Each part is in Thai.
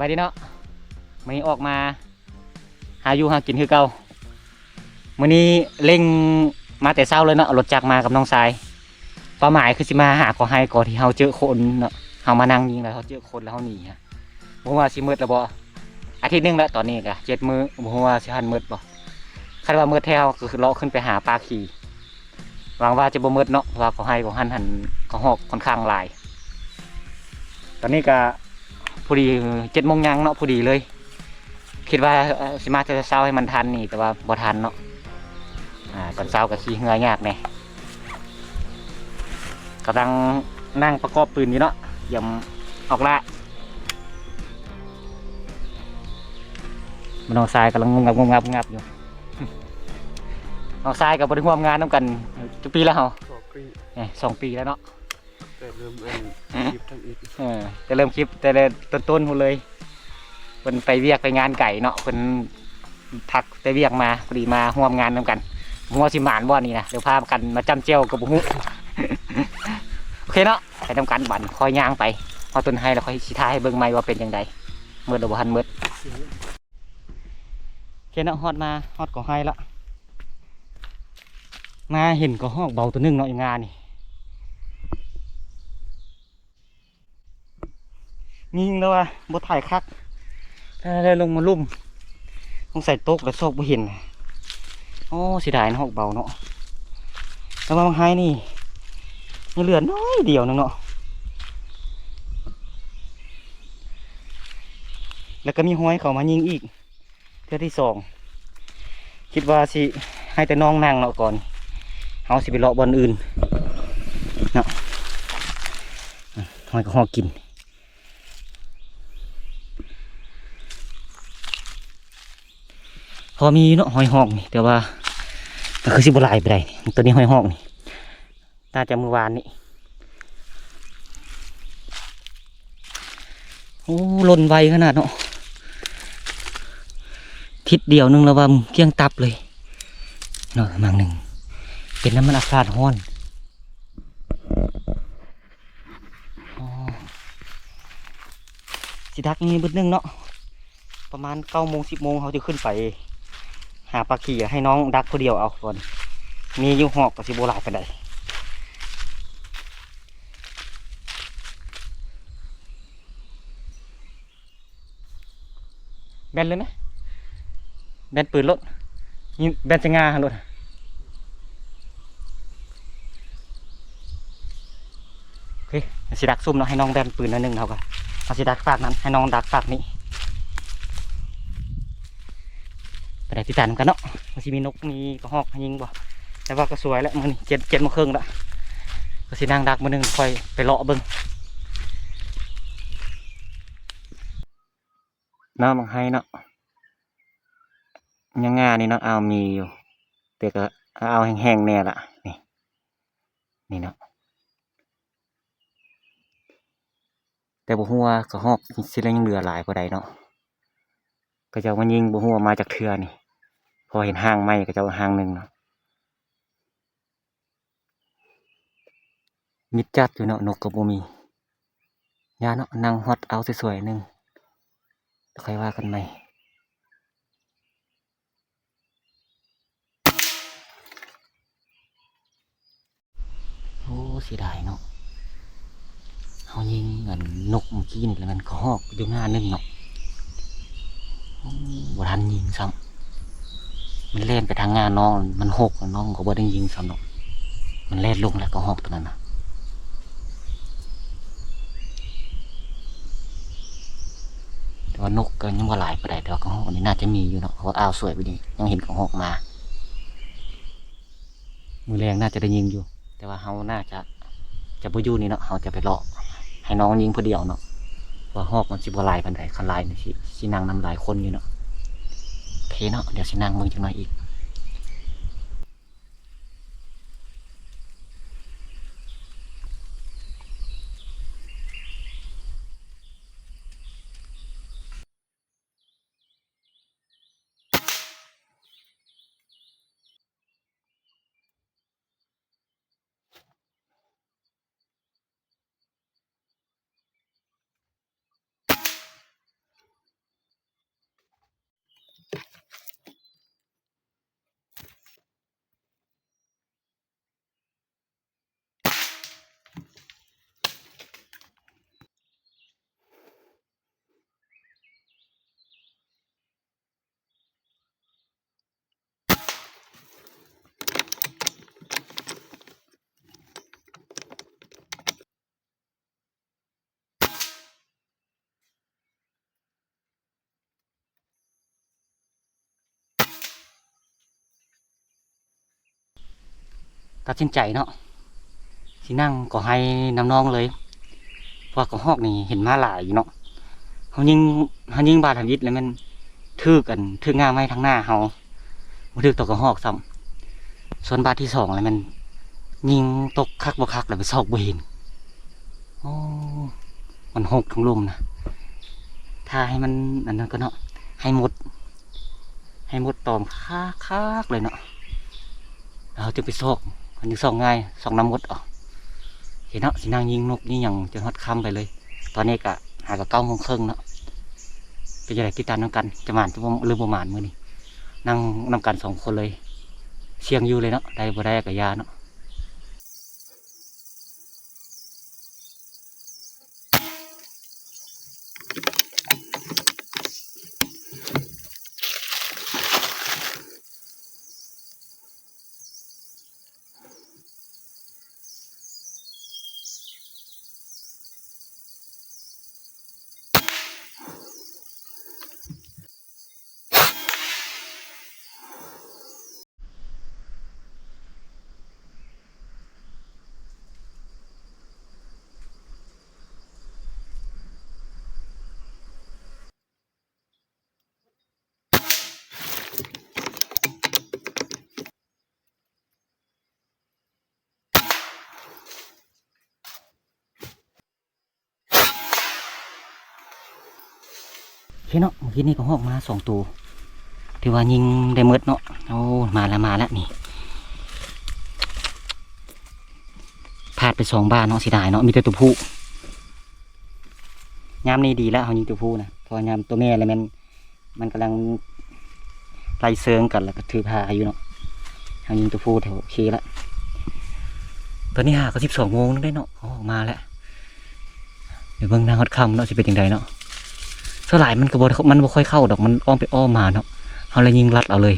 บายดีเนาะไม่ออกมาหาอยู่หากินคือเก่ามื้อนี้เร่งมาแต่เช้าเลยเนาะรถจักรมากับน้องชายเป้าหมายคือสิมาหาขอให้ก่อนที่เฮาเจอคนเนาะเฮามานั่งยิงแล้วเฮาเจอคนแล้วเฮาหนีฮะบ่ว่าสิมืดแล้วบ่อาทิตย์นึงแล้วตอนนี้ก็7 มื้อบ่ว่าสิทันมืดบ่คาดว่ามืดแท้ก็คือเลาะขึ้นไปหาปลาขี่หวังว่าจะบ่มืดเนาะเพราะว่าขอให้ของหันขอฮอกค่อนข้างหลายตอนนี้ก็พอดี7 โมงยังเนาะพอดีเลยคิดว่าสิมาจะเช้าให้มันทันนี่แต่ว่าบ่ทันเนาะตอนเช้าก็ขี้เหงื่อยากแน่กำลังนั่งประกอบปืนอยู่เนาะยำออกละมันน้องทรายกำลังงงับอยู่น้องทรายกับบริร่วมงานน้ำกันจุปีแล้วเหรอ2 ปีแล้วเนาะแต่เริ่มคลิปทั้งอีกจะเริ่มคลิปแต่ต้นเลยเป็นไปเวียกไปงานไก่เนาะเป็นพักไปเวียกมาพอดีมาร่วมงานน้ำกันหัวสิหมานว่านี่นะเดี๋ยวพากันมาจำเจียวกับบุ้งโอเคเนาะไปทำการบั่นคอยย่างไปพอต้นให้แล้วค่อยชี้ท้ายให้เบิ่งไม้ว่าเป็นยังไงเมื่อเราบันเมื่อโอเคเนาะฮอดมาฮอดก็ให้ละมาเห็นก็ห้องเบาตัวนึงเนาะอย่างงานนี่ยิงแล้วว่ะบดถ่ายคักได้ลงมาลุ่มต้องใส่โต๊ะแล้วโซกบ่เห็นโอ้เสียดายนะห้องเบาเนาะแล้วมาให้นี่เหลือน้อยเดียวนึงเนาะแล้วก็มีห้อยเขามายิงอีกเทื่อที่2คิดว่าสิให้แต่น้องนั่งเนาะก่อนเอาสิไปเลาะบอลอื่นเนาะห้อยก็ห้อกินพอมีเนาะหอยหอกนี่แต่ว่าก็คือสิบลายไปได้ตัวนี้หอยหอกนี่น่าจะเมื่อวานนี้โอ้ล่นไวขนาดเนาะทิศเดียวนึงแล้วว่าเกี้ยงตับเลยเนาะมังหนึ่งเป็นน้ำมันอากาศร้อนสิดักนี่บึ้ดนึงเนาะประมาณ9 โมง 10 โมงเขาจะขึ้นไปหาปลาขี่ให้น้องดักคนเดียวเอาก่อนมีอยู่หอกกับสิโบราณกันได้แบนเลยนะแบนปืนรถนี่แบนจะงารถโอเคสิดักซุ่มเนาะให้น้องแบนปืนนั่นหนึ่งเท่ากันเอาสิดักฝากนั้นให้น้องดักฝากนี้ไปได้ติดตามกันเนาะมันสิมีนกมีกระหอกยิงบ่แต่ว่าก็สวยแล้วมัน7 โมงครึ่งละก็สินั่งดักมือหนึ่งคอยไปเลาะเบิ้งน้ำบางไฮเนาะยังงานี่เนาะเอามีอยู่แต่ก็เอาแห้งๆแน่ละนี่เนาะแต่บ่ฮู้ว่ากระหอกสิยังเหลือหลายกว่าใดเนาะก็จะมันยิงบ่ฮู้ว่ามาจากเทือนี่พอเห็นห้างไม้ก็จะห้างหนึ่งเนาะมิดจัดอยู่เนาะนกก็บ่มียาเนาะนั่งฮอตเอาสวยๆนึงค่อยว่ากันใหม่โอ้เสียดายเนาะเขายิงเงินนกเมื่อกี้นี่แล้วมันกระหอกอยู่หน้านึงเนาะบ่ทันยิงซ้ำมันเล่นไปทางงานน้องมันหกน้องก็บ่ได้ยิงซ้ำเนาะมันเล่นลงแล้วกระหอกตัวนั้นนะแต่ว่านกก็ยังบ่หลายไปได้แต่ว่ากระหอกนี่น่าจะมีอยู่เนาะเพราะอ้าวสวยไปดียังเห็นกระหอกมามือแรงน่าจะได้ยิงอยู่แต่ว่าเขาน่าจะบ่อยู่นี่เนาะเขาจะไปเลาะให้น้องยิงผู้เดียวเนาะว่าหอกมันสิบ่หลายปานใดคันหลายนี่สินั่งนำหลายคนอยู่เนาะโอเคเนาะเดี๋ยวสินั่งมึงจังหน่อยอีก ตัดสินใจเนาะสินั่งก็ให้น้ำน้องเลยเพราะว่ากระหอกนี่เห็นมาหลายอยู่เนาะเขายิงบาดทำยิดแล้วมันทึกงามไว้ทางหน้าเขาบ่ทึกตกกระหอกซ้ำส่วนบาดที่สองแล้วมันยิงตกคักบ่คักแล้วไปซอกบ่เห็นโอ้มันหกทั้งลุมนะถ้าให้มันอันนั้นก็เนาะให้หมดตอมคักเลยเนาะเราจะไปซอกมันจะซอกง่ายซอกน้ำมดออกเห็นเนาะสินางยิงนกนี่อย่างจนฮอดค่ำไปเลย ตอนนี้ก็หากับ9:30เนาะเป็นยังไงติดตามน้ำกันจะหมานจะบ่หรือบ่หมานมื้อนี้นั่งนำกัน2 คนเลยเชียงอยู่เลยเนาะได้บ่ได้กับยาเนาะเห็นเนาะเมื่อกี้นี่ก็ฮอกมา2 ตัวที่ว่ายิงได้หมดเนาะโอ้มาแล้วนี่พลาดไป2 บ้านเนาะเสียดายเนาะมีแต่ตัวผู้ยามนี้ดีแล้วเขายิงตัวผู้นะเพอยามตัวแม่อะไรมันกำลังไล่เซิงกันแล้วก็ถือพาอยู่เนาะเขายิงตัวผู้แถวโอเคแล้วตอนนี้หาก็12 โมงนึงได้เนาะเขาออกมาแล้วเดี๋ยวเบิ่งนางฮอดค่ำเนาะสิเป็นยังไงเนาะสลายมันก็มันบ่ค่อยเข้าดอกมันอ้อมไปอ้อมมาเนาะเขาเลยยิงรัดเอาเลย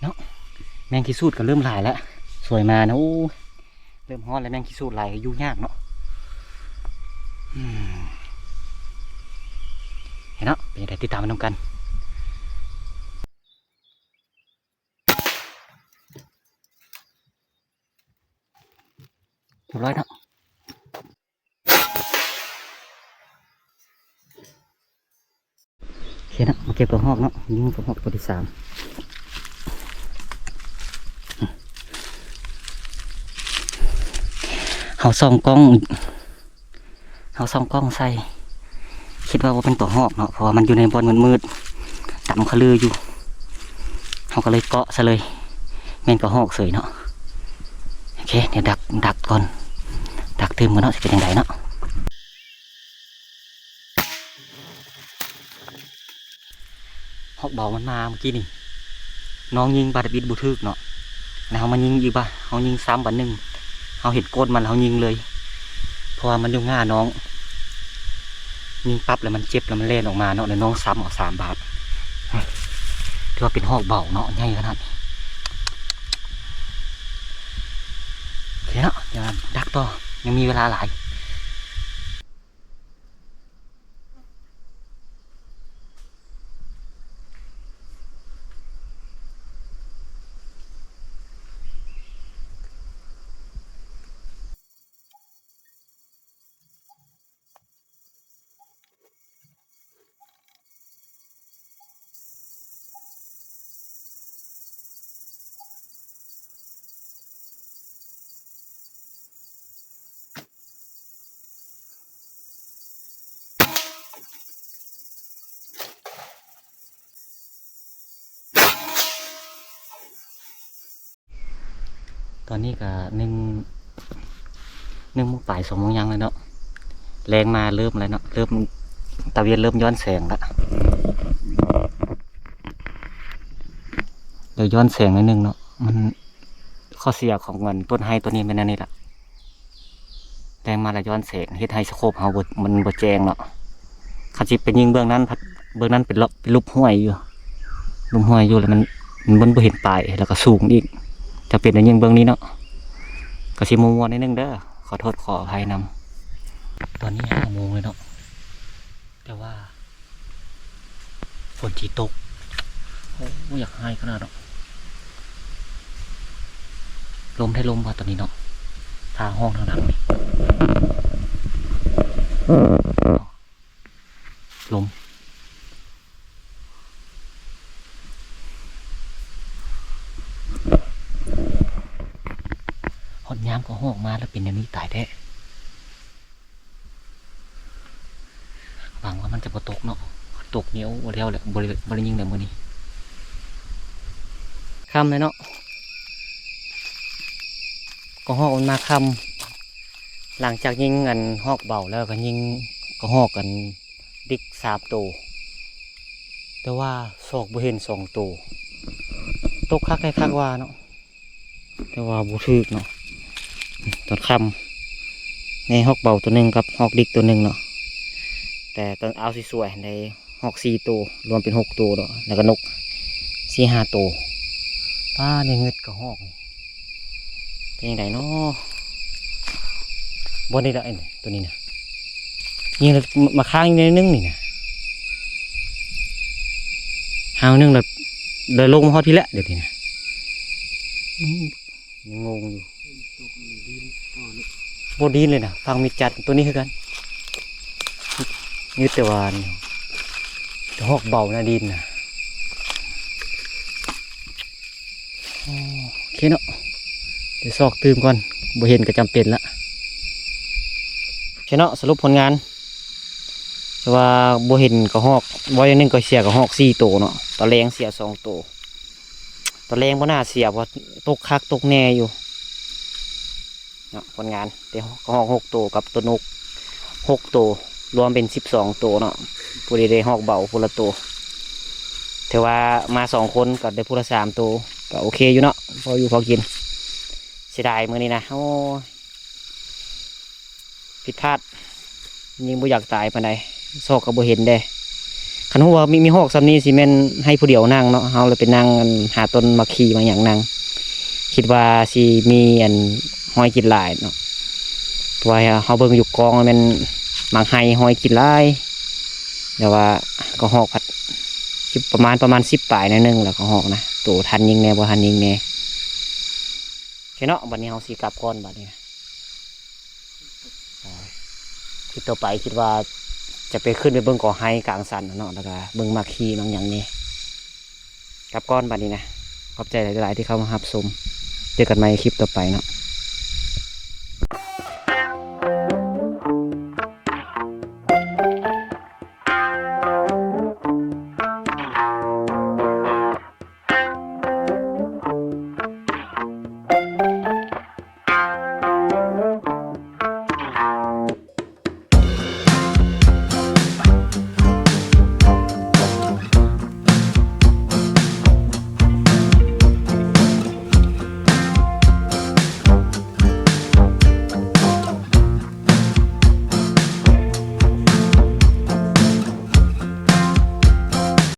เนาะแมงกีสูดก็เริ่มหลายแล้วสวยมานะโอ้เริ่มฮอดแล้วแมงกีสูดหลายยุ่งยากเนาะเห็นเนาะเป็นยังไงติดตามมันกันเรียบร้อยเนาะเห็นเนาะมาเก็บกระหอกเนาะยิงกระหอกตัวที่ 3เขาส่องกล้องใส่คิดว่าเป็นตัวหอกเนาะเพราะว่ามันอยู่ในบอนมืดๆดำขลืออยู่เขาก็เลยเกาะซะเลยแม่นก็หอกเสยเนาะโอเคเดี๋ยวดักก่อนดักเติมกันเนาะจะเป็นยังไงเนาะหอกเบามันมาเมื่อกี้นี่น้องยิงบาดบิดบุทึกเนาะแล้วเขามายิงอีกป่ะเขายิง3 บัน 1เขาเห็นโกดมันเขายิงเลยเพราะว่ามันอยู่ง่าน้องยิงปั๊บแล้วมันเจ็บแล้วมันเล่นออกมาเนาะแล้วน้องซ้ำออก3 บาทถือว่าเป็นหอกเบาเนาะใหญ่ขนาดนี้โอเคเนาะอย่าดักต่อยังมีเวลาหลายตอนนี้ก็1 โมงปลาย2 โมงยังเลยเนาะแรงมาเริ่มแล้วเนาะเริ่มตะเวียนเริ่มย้อนแสงแล้วเดี๋ยวย้อนแสงนิดนึงเนาะมันข้อเสียของมันต้นไฮตัวนี้เป็นอันนี้แหละแรงมาแล้วย้อนแสงเฮ็ดให้สโคปเขามันบ่แจงเนาะคันสิเป็นยิงเบื้องนั้นเป็นรูปห้วยอยู่แล้วมันบ่เห็นปลายแล้วก็สูงอีกจะเป็นยิงเบื้องนี้เนาะก็สิมัวนิดนึงเด้อขอโทษขออภัยนำตอนนี้5 โมงเลยเนาะแต่ว่าฝนที่ตก โอ้อยากให้ขนาดเนาะลมได้ลมว่าตอนนี้เนาะทางห้องทางหลังนี่ลมหดย้ำก็ห้องมาแล้วเป็นอย่างนี้ตายแท้หวังว่ามันจะบ่ตกเนาะตกเหนียวบ่เดียวแหละบริยิงแต่มื้อนี้ค่ำเลยเนาะก็หอกมันมาค่ำหลังจากยิงกันหอกเบาแล้วก็ยิงก็หอกกันดิก3 ตัวแต่ว่าศอกบ่เห็น2 ตัวตกคักได้คักว่าเนาะแต่ว่าบ่ถึกเนาะตอนค่ำในหอกเบาตัวหนึ่งกับหอกดิกตัวหนึ่งเนาะแต่ตอนเอาสวยๆในหอก4 ตัวรวมเป็น6 ตัวเนาะแล้วก็นก4-5 ตัวป้าในเงึดกับหอกนี่เป็นยังไงเนาะบนได้ละไอ้ตัวนี้นะยิงมาค้างอยู่ในนึงนี่นะหาวนึงแบบเดินลงมาฮอดพี่ละเดี๋ยวนี้นะยังงงอยู่ ตกมันดินต่อนี่ โบดีนเลยนะฟังมีจัดตัวนี้คือกันยืดแต่วานหอกเบานะดินนะโอเคเนาะเดี๋ยวซอกตื่มก่อนบ่เห็นก็จำเป็นละโอเคเนาะสรุปผลงานแต่ว่าบ่เห็นก็หอกบ่อย่างหนึงก็เสียก็หอก4 ตัวเนาะตอนแรงเสีย2 ตัวตอนแรงบ่น่าเสียเพราะตกคักตกแน่อยู่เนาะผลงานเดี๋ยวก็หอก6 ตัวกับตัวนก6 ตัวรวมเป็น12 ตัวเนาะผู้ใดได้หอกเบาผู้ละตัวถือว่ามา2 คนก็ได้ผู้ละ3 ตัวก็โอเคอยู่เนาะพออยู่พอกินเสียดายมื้อนี้นะโอ้ผิดพลาดยิงบ่อยากตายปานใดซอกก็บ่เห็นเด้คันฮู้ว่ามีหอกซำนี้สิแม่นให้ผู้เดียวนั่งเนาะเฮาเลยไปนั่งหาต้นมะขีมาหยังนั่งคิดว่าสิมีอันห้อยกินหลายเนาะเพราะว่าเฮาเบิ่งอยู่กองมันบางไห้ห้อยกินหลายแต่ว่าก็หอกพัดประมาณ10 ปลายหนิดนึงแล้วก็หอกนะตัวทันยิงแน่บ่ทันยิงแน่โอเคเนาะบัดนี้เฮาสิกลับก่อนบัดนี้คลิปต่อไปคิดว่าจะไปขึ้นไปเบิ่งก่อไฮกลางสันเนาะแล้วก็เบิ่งมาคีบางอย่างนี้กลับก้อนบัดนี้นะขอบใจหลายๆที่เข้ามารับชมเจอกันใหม่คลิปต่อไปเนาะ